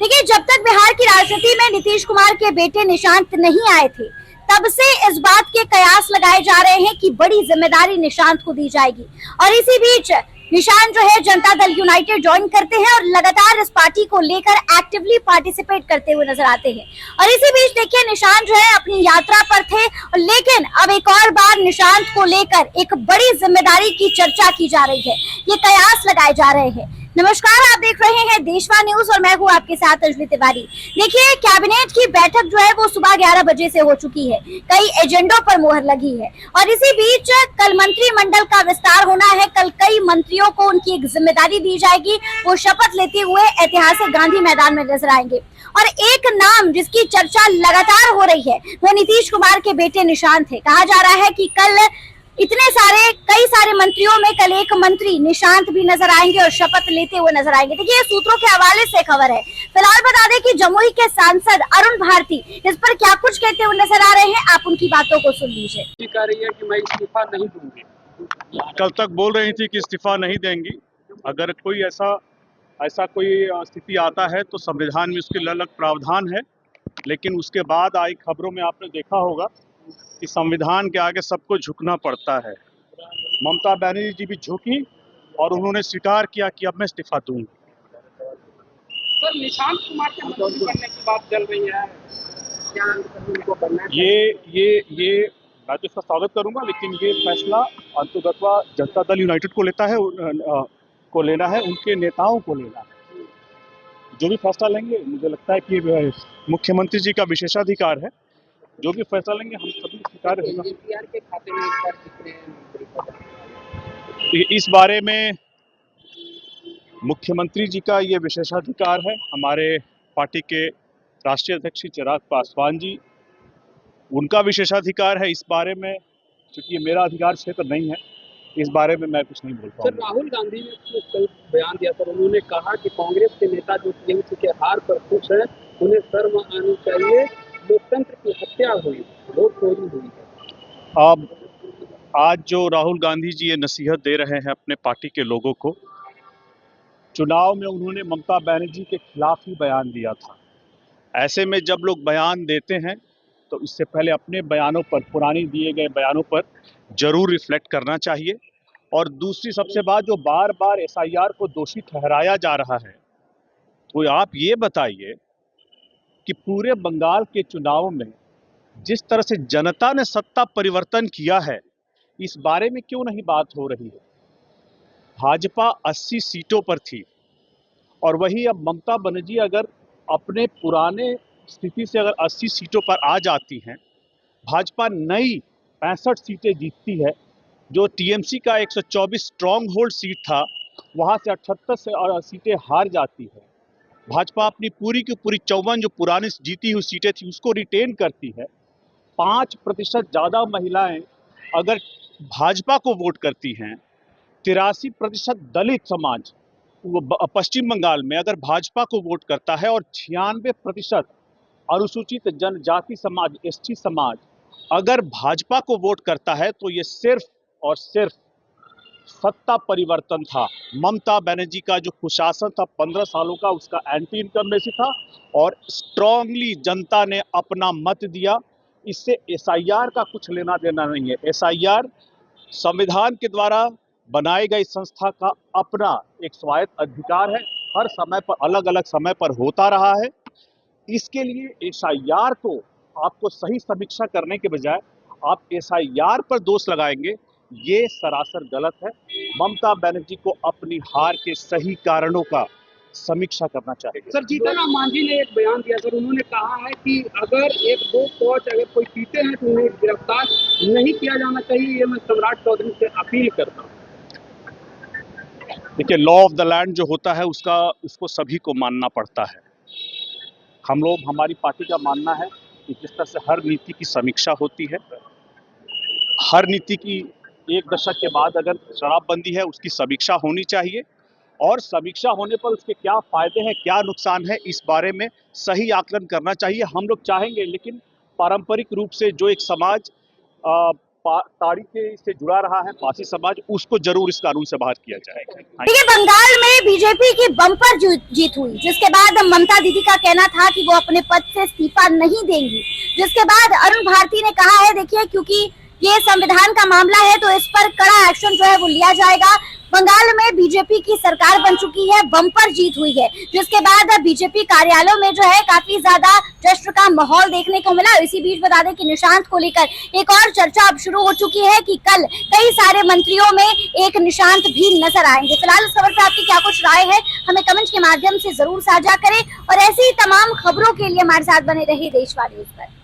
देखिए, जब तक बिहार की राजनीति में नीतीश कुमार के बेटे निशांत नहीं आए थे, तब से इस बात के कयास लगाए जा रहे हैं कि बड़ी जिम्मेदारी निशांत को दी जाएगी। और इसी बीच निशांत जो है जनता दल यूनाइटेड ज्वाइन करते हैं और लगातार इस पार्टी को लेकर एक्टिवली पार्टिसिपेट करते हुए नजर आते हैं। और इसी बीच देखिए, निशांत जो है अपनी यात्रा पर थे, लेकिन अब एक और बार निशांत को लेकर एक बड़ी जिम्मेदारी की चर्चा की जा रही है, ये कयास लगाए जा रहे हैं। नमस्कार, आप देख रहे हैं देशवा न्यूज और मैं हूं आपके साथ अंजलि तिवारी। देखिए, कैबिनेट की बैठक जो है वो सुबह 11 बजे से हो चुकी है। कई एजेंडों पर मोहर लगी है और इसी बीच कल मंत्रिमंडल का विस्तार होना है। कल कई मंत्रियों को उनकी एक जिम्मेदारी दी जाएगी। वो शपथ लेते हुए ऐतिहासिक गांधी मैदान में नजर आएंगे। और एक नाम जिसकी चर्चा लगातार हो रही है वो नीतीश कुमार के बेटे निशांत है। कहा जा रहा है कि कल कई सारे मंत्रियों में कल एक मंत्री निशांत भी नजर आएंगे और शपथ लेते हुए नजर आएंगे। देखिए, सूत्रों के हवाले से खबर है। फिलहाल बता दें कि जमुई के सांसद अरुण भारती इस पर क्या कुछ कहते हुए नजर आ रहे हैं, आप उनकी बातों को सुन लीजिए। कह रही है कि मैं इस्तीफा नहीं दूंगी। कल तक बोल रही थी कि इस्तीफा नहीं देंगी। अगर कोई ऐसा कोई स्थिति आता है तो संविधान में उसके अलग प्रावधान है, लेकिन उसके बाद आई खबरों में आपने देखा होगा कि संविधान के आगे सबको झुकना पड़ता है। ममता बनर्जी जी भी झुकी और उन्होंने स्वीकार किया कि अब मैं इस्तीफा दूंगी। सर, निशांत कुमार के मंत्री बनने की बात चल रही है, क्या उनको बनना है? ये मैं तो इसका स्वागत करूंगा, लेकिन ये फैसला अंतर्गतवा जनता दल यूनाइटेड को लेना है, उनके नेताओं को लेना है। जो भी फैसला लेंगे, मुझे लगता है कि मुख्यमंत्री जी का विशेषाधिकार है। जो भी फैसला लेंगे हम सभी स्वीकार होगा। एनटीआर के खाते में इस बार कितने मंत्री पद? इस बारे में मुख्यमंत्री जी का ये विशेषाधिकार है। हमारे पार्टी के राष्ट्रीय अध्यक्ष चिराग पासवान जी, उनका विशेषाधिकार है इस बारे में। क्योंकि ये मेरा अधिकार क्षेत्र नहीं है, इस बारे में मैं कुछ नहीं बोल सर, पाऊंगा। राहुल गांधी ने कल बयान दिया था, उन्होंने कहा कि कांग्रेस के नेता जो टीएमसी के हार पर खुश हैं, उन्हें शर्म आनी चाहिए। लोकतंत्र की हत्या हुई, वोट चोरी हुई है। अब आज जो राहुल गांधी जी ये नसीहत दे रहे हैं अपने पार्टी के लोगों को, चुनाव में उन्होंने ममता बनर्जी के खिलाफ ही बयान दिया था। ऐसे में जब लोग बयान देते हैं तो इससे पहले अपने बयानों पर, पुरानी दिए गए बयानों पर जरूर रिफ्लेक्ट करना चाहिए। और दूसरी सबसे बात, जो बार बार एसआईआर को दोषी ठहराया जा रहा है, तो आप ये बताइए कि पूरे बंगाल के चुनाव में जिस तरह से जनता ने सत्ता परिवर्तन किया है, इस बारे में क्यों नहीं बात हो रही है। भाजपा 80 सीटों पर थी और वही अब ममता बनर्जी अगर अपने पुराने स्थिति से अगर 80 सीटों पर आ जाती हैं, भाजपा नई 65 सीटें जीतती है। जो टीएमसी का 124 स्ट्रॉन्ग होल्ड सीट था, वहां से 78 सीटें हार जाती है। भाजपा अपनी पूरी की पूरी 54 जो पुरानी जीती हुई सीटें थी उसको रिटेन करती है। 5% ज़्यादा महिलाएं अगर भाजपा को वोट करती हैं, 83% दलित समाज पश्चिम बंगाल में अगर भाजपा को वोट करता है और 96% अनुसूचित जनजाति समाज, एसटी समाज अगर भाजपा को वोट करता है, तो ये सिर्फ और सिर्फ सत्ता परिवर्तन था। ममता बनर्जी का जो कुशासन था 15 सालों का, उसका एंटी इनकम्बेंसी था और स्ट्रांगली जनता ने अपना मत दिया। इससे एसआईआर का कुछ लेना देना नहीं है। एसआईआर संविधान के द्वारा बनाई गई संस्था का अपना एक स्वायत्त अधिकार है, हर समय पर, अलग अलग समय पर होता रहा है। इसके लिए एसआईआर को आपको सही समीक्षा करने के बजाय आप एसआईआर पर दोष लगाएंगे, ये सरासर गलत है। ममता बनर्जी को अपनी हार के सही कारणों का समीक्षा करना चाहिए। सर, जीतन राम मांझी ने एक बयान दिया सर, उन्होंने कहा है कि अगर एक दो कोच अगर कोई पीते हैं तो उन्हें गिरफ्तार नहीं किया जाना चाहिए। ये मैं सम्राट चौधरी से अपील करता हूँ। देखिए, लॉ ऑफ द लैंड जो होता है उसको सभी को मानना पड़ता है। हमारी पार्टी का मानना है कि जिस तरह से हर नीति की समीक्षा होती है, हर नीति की एक दशक के बाद अगर शराबबंदी है उसकी समीक्षा होनी चाहिए और समीक्षा होने पर उसके क्या फायदे हैं, क्या नुकसान है, इस बारे में सही आकलन करना चाहिए। हम लोग चाहेंगे, लेकिन पारंपरिक रूप से जो एक समाज तारीख से जुड़ा रहा है पासी समाज, उसको जरूर इस कानून से बाहर किया जाएगा। देखिए, बंगाल में बीजेपी की बम्पर जीत हुई, जिसके बाद ममता दीदी का कहना था कि वो अपने पद से इस्तीफा नहीं देंगी, जिसके बाद अरुण भारती ने कहा है देखिए क्योंकि ये संविधान का मामला है तो इस पर कड़ा एक्शन जो है वो लिया जाएगा। बंगाल में बीजेपी की सरकार बन चुकी है, बम्पर जीत हुई है, जिसके बाद बीजेपी कार्यालयों में जो है काफी ज्यादा जश्न का माहौल देखने को मिला। इसी बीच बता दें कि निशांत को लेकर एक और चर्चा अब शुरू हो चुकी है कि कल कई सारे मंत्रियों में एक निशांत भी नजर आएंगे। फिलहाल इस खबर पर आपकी क्या कुछ राय है, हमें कमेंट के माध्यम से जरूर साझा करें और ऐसी तमाम खबरों के लिए हमारे साथ बने रहिए देशवाली न्यूज़ पर।